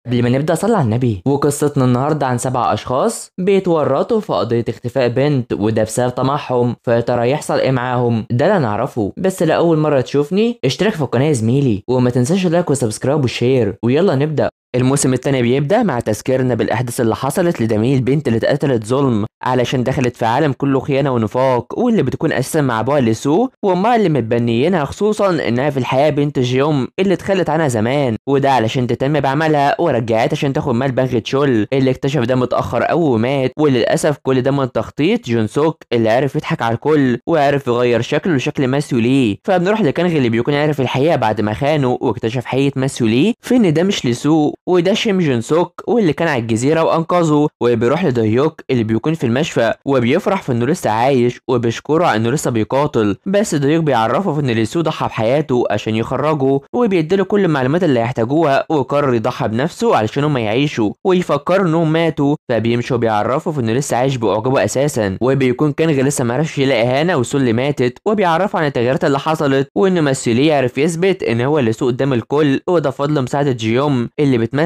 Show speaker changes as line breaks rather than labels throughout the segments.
قبل ما نبدأ صلي على النبي. وقصتنا النهاردة عن 7 أشخاص بيتورطوا في قضية اختفاء بنت، وده بسبب طمعهم. فيا ترى يحصل إيه معاهم؟ ده اللي نعرفه. بس لأول مرة تشوفني اشترك في القناة يا زميلي، وما تنساش اللايك والسبسكرايب والشير، ويلا نبدأ. الموسم الثاني بيبدأ مع تذكيرنا بالأحداث اللي حصلت لدميل، البنت اللي اتقتلت ظلم علشان دخلت في عالم كله خيانة ونفاق، واللي بتكون أساسا مع أبوها لسو وأمها اللي متبنيينها، خصوصا إنها في الحياة بنت جيوم اللي اتخلت عنها زمان، وده علشان تهتم بعملها، ورجعت عشان تاخد مال بنغ تشول اللي اكتشف ده متأخر أوي ومات. وللأسف كل ده من تخطيط جون سوك اللي عرف يضحك على الكل وعرف يغير شكله لشكل ماسيو ليه. فبنروح لكانغ اللي بيكون عارف الحقيقة بعد ما خانه واكتشف حقيقة ماسيو ليه في إن ده مش لسو وده شيم جون سوك، واللي كان على الجزيرة وأنقذه. وبيروح لدهيوك اللي بيكون في المشفى وبيفرح في إنه لسه عايش وبيشكره على إنه لسه بيقاتل. بس دهيوك بيعرفه في إن لسو ضحى بحياته عشان يخرجه، وبيديله كل المعلومات اللي يحتاجوها، وقرر يضحي بنفسه علشان هم يعيشوا ويفكروا إنهم ماتوا. فبيمشوا بيعرفوا في إنه لسه عايش بأعجابه أساسا. وبيكون كانغ لسه معرفش يلاقي هانا وسول اللي ماتت، وبيعرفوا عن التغييرات اللي حصلت، وإن ماسيولي عرف يثبت إن هو اللي سوق قدام الكل، وده فضل مساعدة جيوم اللي بتمثل.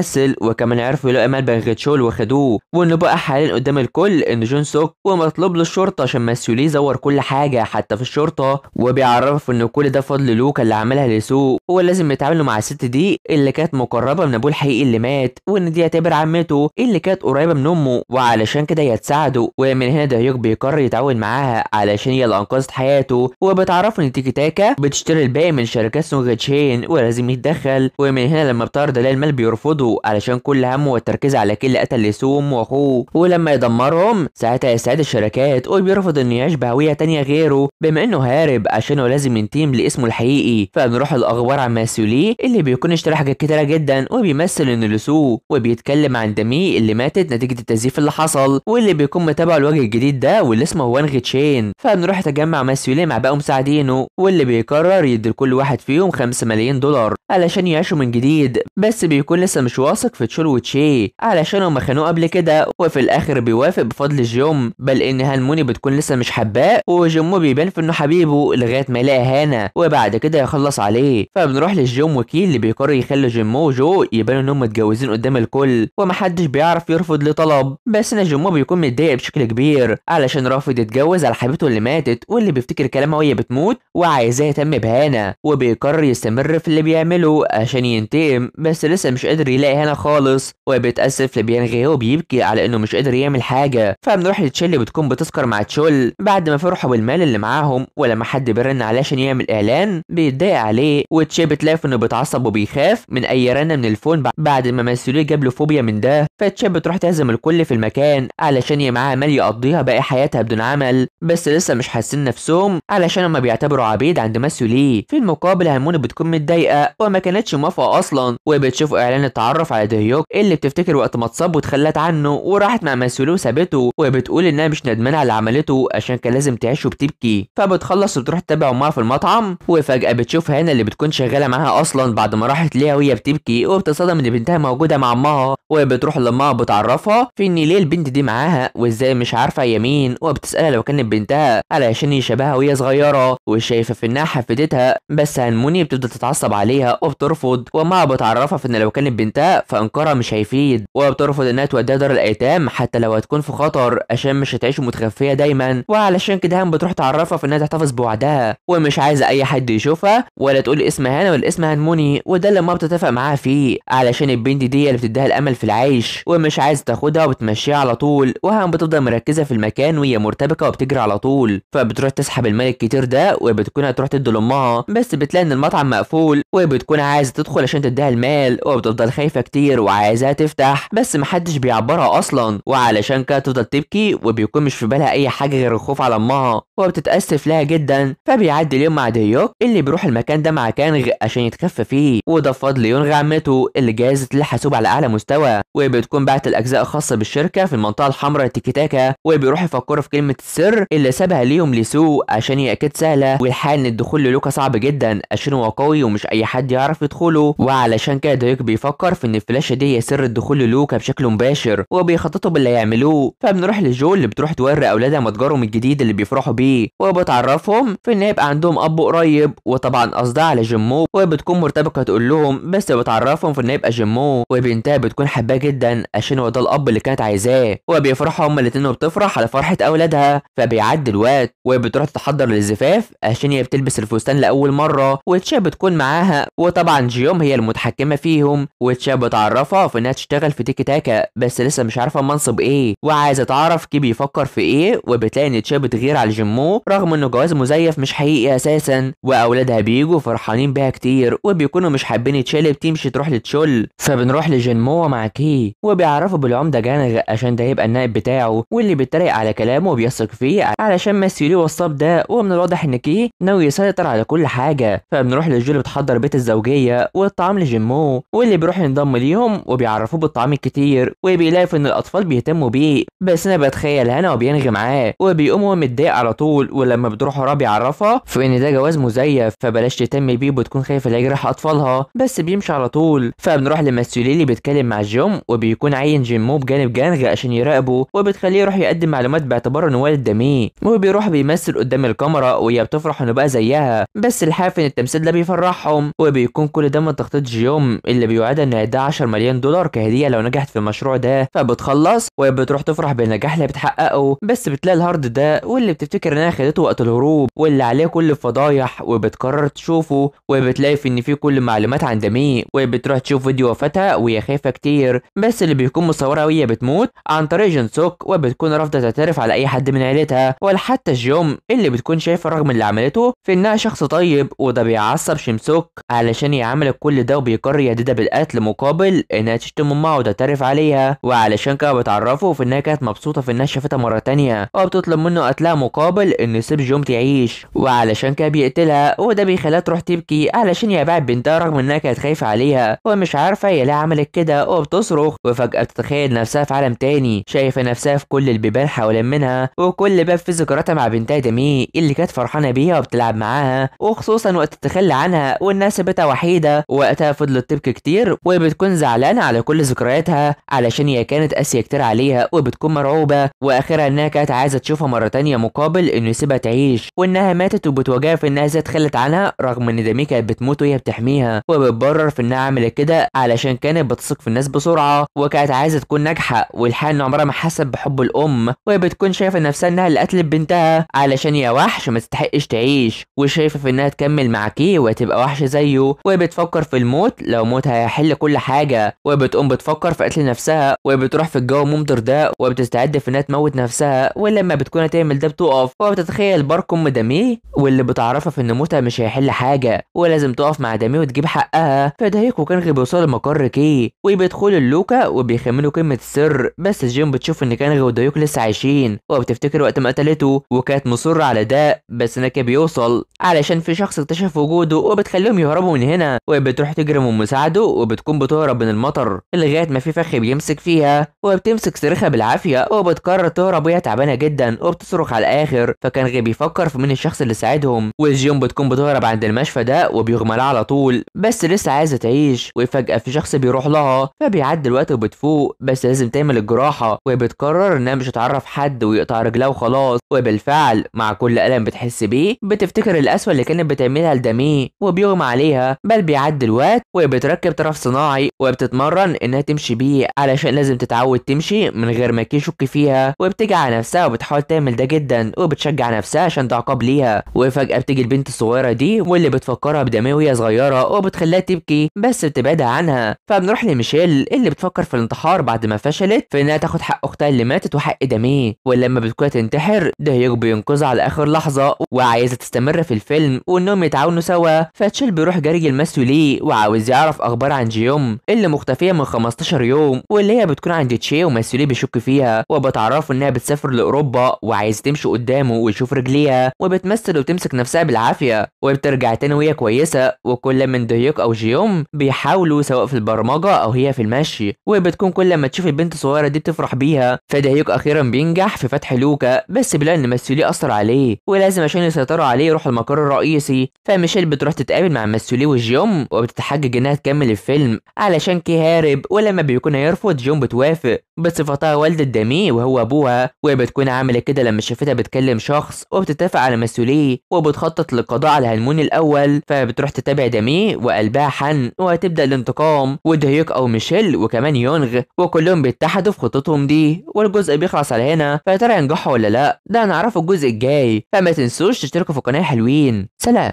وكمان عرفوا يلاقي مال بنغتشول وخدوه، وانه بقى حاليا قدام الكل ان جون سوك ومطلوب للشرطه عشان ماسيولي زور كل حاجه حتى في الشرطه. وبيعرف ان كل ده فضل لوكا اللي عملها لسوق، هو لازم يتعاملوا مع الست دي اللي كانت مقربه من ابوه الحقيقي اللي مات، وان دي يعتبر عمته اللي كانت قريبه من امه، وعلشان كده هي تساعده. ومن هنا دايوك بيقرر يتعاون معاها علشان هي اللي انقذت حياته. وبتعرفوا ان تيكي تاكا بتشتري الباقي من شركات سونغ تشين ولازم يتدخل. ومن هنا لما بتعرض عليه المال بيرفضه علشان كل همه والتركيز على كل قتل لسوم واخوه، ولما يدمرهم ساعتها يساعد الشركات. وبيرفض انه يعيش بهويه تانية غيره بما انه هارب عشان هو لازم ينتقم لاسمه الحقيقي. فبنروح الاخبار عن ماسيولي اللي بيكون اشترى حاجات كتيره جدا، وبيمثل انه لسو، وبيتكلم عن دمي اللي ماتت نتيجه التزييف اللي حصل، واللي بيكون متابع الوجه الجديد ده واللي اسمه وانغ تشين. فبنروح يتجمع ماسيولي مع باقي مساعدينه، واللي بيقرر يدي لكل واحد فيهم 5 ملايين دولار علشان يعيشوا من جديد. بس بيكون لسه مش واثق في تشول وتشي علشان هما خانوه قبل كده، وفي الاخر بيوافق بفضل جيوم، بل ان هانموني بتكون لسه مش حباه، وجيمو بيبان في انه حبيبه لغايه ما يلاقي هانا وبعد كده يخلص عليه. فبنروح للجيم وكيل اللي بيقرر يخلي جيمو وجو يبانوا انهم متجوزين قدام الكل، ومحدش بيعرف يرفض لطلب. بس ان جيمو بيكون متضايق بشكل كبير علشان رافض يتجوز على حبيبته اللي ماتت، واللي بيفتكر كلامها وهي بتموت وعايزاه يهتم بهانا. وبيقرر يستمر في اللي بيعمله عشان ينتقم، بس لسه مش قادر يلاقي هانا خالص، وبيتأسف لبيانغي وبيبكي على انه مش قادر يعمل حاجه. فبنروح لتشيل اللي بتكون بتسكر مع تشول بعد ما فرحوا بالمال اللي معاهم، ولما حد بيرن عليه عشان يعمل اعلان بيتضايق عليه، وتشي بتلاقي انه بيتعصب وبيخاف من اي رنه من الفون بعد ما ماسيولي جاب له فوبيا من ده. فتشي بتروح تعزم الكل في المكان علشان هي معاها مال يقضيها باقي حياتها بدون عمل، بس لسه مش حاسين نفسهم علشان هما بيعتبروا عبيد عند ماسيولي. في المقابل هانموني بتكون متضايقه وما كانتش موافقه اصلا، وبتشوف اعلان التعرف على دهيوك اللي بتفتكر وقت ما اتصاب واتخلت عنه وراحت مع ماسيولي وسابته، وبتقول انها مش ندمانه على اللي عملته عشان كان لازم تعيش وبتبكي. فبتخلص وبتروح تتابع امها في المطعم، وفجاه بتشوف هانا اللي بتكون شغاله معاها اصلا بعد ما راحت ليها وهي بتبكي، وبتصدم ان بنتها موجوده مع امها. وبتروح لامها بتعرفها في ان ليه البنت دي معاها وازاي مش عارفه هي مين، وبتسالها لو كانت بنتها علشان يشبهها وهي صغيره، وشايفه في انها حفيدتها. بس هانموني بتفضل تتعصب عليها وبترفض، وامها بتعرفها في ان لو كانت بنتها فانكارها مش هيفيد، وبترفض انها توديها دار الايتام حتى لو هتكون في خطر عشان مش هتعيش متخفيه دايما. وعلشان كده هان بتروح تعرفها في انها تحتفظ بوعدها ومش عايزه اي حد يشوفها ولا تقول اسم هانا ولا اسم هانموني، وده اللي ما بتتفق معاها فيه علشان البنت دي اللي بتديها الامل في العيش ومش عايزه تاخدها وبتمشيها على طول. وهان بتفضل مركزه في المكان وهي مرتبكه وبتجري على طول، فبتروح تسحب المال الكتير ده وبتكون هتروح تدي لامها، بس بتلاقي ان المطعم مقفول وبتكون عايزه تدخل عشان تديها المال، وبتفضل خايفه كتير وعايزاها تفتح بس محدش بيعبرها اصلا، وعلشان كده تفضل تبكي وبيكون مش في بالها اي حاجه غير الخوف على امها، وبتتاسف لها جدا. فبيعدي اليوم مع ديوك اللي بيروح المكان ده مع كانغ عشان يتخفى فيه، وده بفضل يونغ عمته اللي جهزت للحاسوب على اعلى مستوى، وبتكون بعت الاجزاء الخاصه بالشركه في المنطقه الحمراء تيكي تاكا، وبيروح يفكروا في كلمه السر اللي سابها ليهم لسو عشان هي اكيد سهله، والحال ان الدخول للوكا صعب جدا عشان هو قوي ومش اي حد يعرف يدخله. وعلشان كده ديوك بيفكر بيفكر في ان الفلاشه دي هي سر الدخول للوكا بشكل مباشر وبيخططوا باللي هيعملوه. فبنروح لجو اللي بتروح توري اولادها متجرهم الجديد اللي بيفرحوا بيه وبتعرفهم في ان يبقى عندهم اب قريب، وطبعا قصدها على جيمو، وبتكون مرتبكه تقول لهم، بس بتعرفهم في ان يبقى جيمو، وبنتها بتكون حباه جدا عشان هو ده الاب اللي كانت عايزاه، وبيفرحوا هما الاتنين وبتفرح على فرحه اولادها. فبيعدي الوقت وبتروح تتحضر للزفاف عشان هي بتلبس الفستان لاول مره، وتشا بتكون معاها، وطبعا جيوم هي المتحكمه فيهم، وتشا بتعرفها في انها تشتغل في تيكي تاكا بس لسه مش عارفه منصب ايه، وعايزه تعرف كي بيفكر في ايه. وبتلاقي ان تشا بتغير على جيمو رغم انه جواز مزيف مش حقيقي اساسا، واولادها بيجوا فرحانين بيها كتير وبيكونوا مش حابين تشا اللي بتمشي تروح لتشول. فبنروح لجينمو مع كي وبيعرفوا بالعمده جانغ عشان ده يبقى النائب بتاعه، واللي بيتريق على كلامه وبيثق فيه علشان ماسيولي وصاب ده، ومن الواضح ان كي ناوي يسيطر على كل حاجه. فبنروح لجول اللي بتحضر بيت الزوجيه والطعام لجيمو، واللي بيروح ينضم ليهم وبيعرفوه بالطعام الكتير، وبيلاقي ان الاطفال بيهتموا بيه، بس انا بتخيل هنا وبينغي معاه وبيقوم هو متضايق على طول. ولما بتروح وراه بيعرفها في ان ده جواز مزيف فبلاش تهتم بيه وبتكون خايفه لا يجرح اطفالها، بس بيمشي على طول. فبنروح لماسيولي اللي بيتكلم مع جيم وبيكون عين جيمو بجانب جانغ عشان يراقبه، وبتخليه يروح يقدم معلومات باعتباره انه والد دميه، وبيروح بيمثل قدام الكاميرا وهي بتفرح انه بقى زيها، بس الحقيقه ان التمثيل ده بيفرحهم، وبيكون كل ده من تخطيط جيوم اللي بيوعدها ان هيديها 10 مليون دولار كهديه لو نجحت في المشروع ده. فبتخلص وبتروح تفرح بالنجاح اللي بتحققه، بس بتلاقي الهارد ده واللي بتفتكر انها خدته وقت الهروب واللي عليه كل الفضايح، وبتقرر تشوفه وبتلاقي في ان فيه كل المعلومات عن دميه، وبتروح تشوف فيديو وفاتها وهي خايفه كتير، بس اللي بيكون مصورها وهي بتموت عن طريق جنسوك، وبتكون رافضه تعترف على اي حد من عيلتها ولا حتى جيوم اللي بتكون شايفه رغم اللي عملته في انها شخص طيب. وده بيعصب شمسوك علشان يعمل كل ده وبيقرر يهددها بالقتل مقابل انها تشتم امها وتعترف عليها، وعلشان كده بتعرفه في انها كانت مبسوطه في انها شافتها مره تانية، وبتطلب منه قتلها مقابل انه يسيب جيوم تعيش، وعلشان كده بيقتلها، وده بيخليها تروح تبكي علشان يبعد بنتها رغم انها كانت خايفه عليها ومش عارفه هي ليه عملت كده، وبتصرخ وفجاه بتتخيل نفسها في عالم تاني، شايفه نفسها في كل البيبان حوالين منها، وكل باب في ذكرياتها مع بنتها دمي اللي كانت فرحانه بيها وبتلعب معاها، وخصوصا وقت التخلي عنها وانها سابتها وحيده، وقتها فضلت تبكي كتير وبتكون زعلانه على كل ذكرياتها علشان هي كانت قاسيه كتير عليها، وبتكون مرعوبه، واخرها انها كانت عايزه تشوفها مره تانية مقابل انه يسيبها تعيش، وانها ماتت وبتواجهها في انها ازاي اتخلت عنها رغم ان دمي كانت بتموت وهي بتحميها، وبتبرر في انها عملت كده علشان كانت بتثق في الناس بسرعه وكانت عايزه تكون ناجحه، والحقيقه ان عمرها ما حست بحب الام، وبتكون شايفه نفسها انها اللي قتلت بنتها علشان هي وحش ما تستحقش تعيش، وشايفه في انها تكمل مع كي وتبقى وحش زيه، وبتفكر في الموت لو موتها هيحل كل حاجه، وبتقوم بتفكر في قتل نفسها، وبتروح في الجو ممطر ده وبتستعد في انها تموت نفسها، ولما بتكون هتعمل ده بتقف وبتتخيل بارك ام دامي واللي بتعرفها في ان موتها مش هيحل حاجه ولازم تقف مع دامي وتجيب حقها. فدايك وكانغ بيوصلوا لمقر كي وبيدخلوا اللوكا وبيخمنوا كلمه السر، بس جيم بتشوف ان كانغ ودايوك لسه عايشين وبتفتكر وقت ما قتلته وكانت مصره على ده، بس ناكا بيوصل علشان في شخص اكتشف وجوده وبتخليهم يهربوا من هنا، وبتروح تجري من مساعده وبتكون بتهرب من المطر لغايه ما في فخ بيمسك فيها وبتمسك صريخها بالعافيه، وبتقرر تهرب وهي تعبانه جدا وبتصرخ على الاخر. فكانغ بيفكر في مين الشخص اللي ساعدهم، وجيوم بتكون بتهرب عند المشفى ده وبيغمى لها على طول بس لسه عايزه تعيش، وفجاه في شخص بيروح لها فبيعدي الوقت وبتفوق بس لازم تعمل الجراحه، وبتقرر انها مش هتعرف حد ويقطع رجلها وخلاص، وبالفعل مع كل الم بتحس بيه بتفتكر القسوه اللي كانت بتعملها لدامي وبيغمى عليها، بل بيعدي الوقت وبتركب طرف صناعي وبتتمرن انها تمشي بيه علشان لازم تتعود تمشي من غير ما يشك فيها، وبتيجي على نفسها وبتحاول تعمل ده جدا وبتشجع نفسها عشان ده عقاب ليها، وفجاه بتيجي البنت الصغيره دي واللي بتفكرها بدامي وهي صغيره وبتخليها تبكي بس بتبعدها عنها. فبنروح لميشيل اللي بتفكر في الانتحار بعد ما فشلت في انها تاخد حق اختها اللي ماتت وحق دامي، ولما بتكون تنتحر ده بينقذها على اخر لحظه وعايزه تستمر في الفيلم وانهم يتعاونوا سوا. فتشيل بيروح جري المسؤولي وعاوز يعرف اخبار عن جيوم اللي مختفيه من 15 يوم واللي هي بتكون عند تشي ومسؤولي بيشك فيها، وبتعرفه انها بتسافر لاوروبا وعايز تمشي قدامه ويشوف رجليها، وبتمثل وتمسك نفسها بالعافيه وبترجع تاني وهي كويسه، وكل من دهيوك او جيوم بيحاولوا سواء في البرمجه او هي في المشي، وبتكون كل ما تشوف البنت الصغيره دي بتفرح بيها. فدهيوك اخيرا بينجح في فتح لوكا بس بيلاقي ان مسؤولي اثر عليه ولازم عشان يسيطروا عليه يروح المقر الرئيسي. فميشيل بتروح تتقابل مع مسؤولي وجيوم وبتتحجج انها تكمل الفيلم علشان كي هارب، ولما بيكون هيرفض جون بتوافق بصفتها والدة دامي وهو ابوها، وبتكون عامله كده لما شافتها بتكلم شخص وبتتفق على مسؤوليه وبتخطط للقضاء على هالمون الاول، فبتروح تتابع دامي وقلبها حن وهتبدا الانتقام، ودهيوك او ميشيل وكمان يونغ وكلهم بيتحدوا في خطتهم دي، والجزء بيخلص على هنا. فيا ترى ينجحوا ولا لا؟ ده هنعرفه الجزء الجاي، فما تنسوش تشتركوا في القناه. حلوين، سلام.